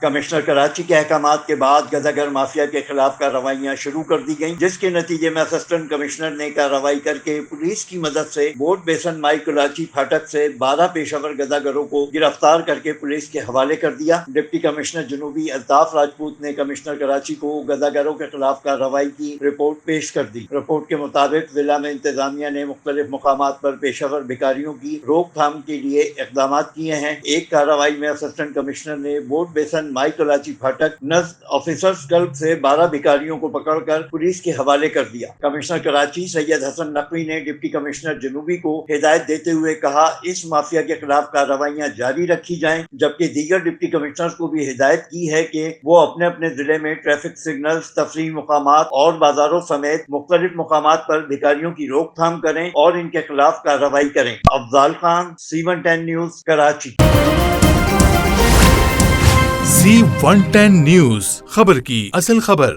Commissioner Karachi کے احکامات کے بعد گزاگر مافیا کے خلاف کارروائیاں شروع کر دی گئیں، جس کے نتیجے میں اسسٹنٹ کمشنر نے کارروائی کر کے پولیس کی مدد سے بورڈ بیسن مائی کراچی پھاٹک سے 12 پیشہ ور گزاگروں کو گرفتار کر کے پولیس کے حوالے کر دیا۔ ڈپٹی کمشنر جنوبی الطاف راجپوت نے کمشنر کراچی کو گزاگروں کے خلاف کارروائی کی رپورٹ پیش کر دی۔ رپورٹ کے مطابق ضلع میں انتظامیہ نے مختلف مقامات پر پیشہ ور بھکاریوں کی روک تھام کے لیے اقدامات کیے ہیں۔ ایک کارروائی میں اسسٹنٹ کمشنر نے بورڈ بیسن مائی کراچی پھاٹک نزد آفیسرز کلب سے 12 بھکاریوں کو پکڑ کر پولیس کے حوالے کر دیا۔ کمشنر کراچی سید حسن نقوی نے ڈپٹی کمشنر جنوبی کو ہدایت دیتے ہوئے کہا اس مافیا کے خلاف کارروائیاں جاری رکھی جائیں، جبکہ دیگر ڈپٹی کمشنرز کو بھی ہدایت کی ہے کہ وہ اپنے اپنے ضلع میں ٹریفک سگنلز، تفریحی مقامات اور بازاروں سمیت مختلف مقامات پر بھکاریوں کی روک تھام کریں اور ان کے خلاف کارروائی کریں۔ Afzal Khan, C110 news, Karachi. C110 news, خبر کی اصل خبر۔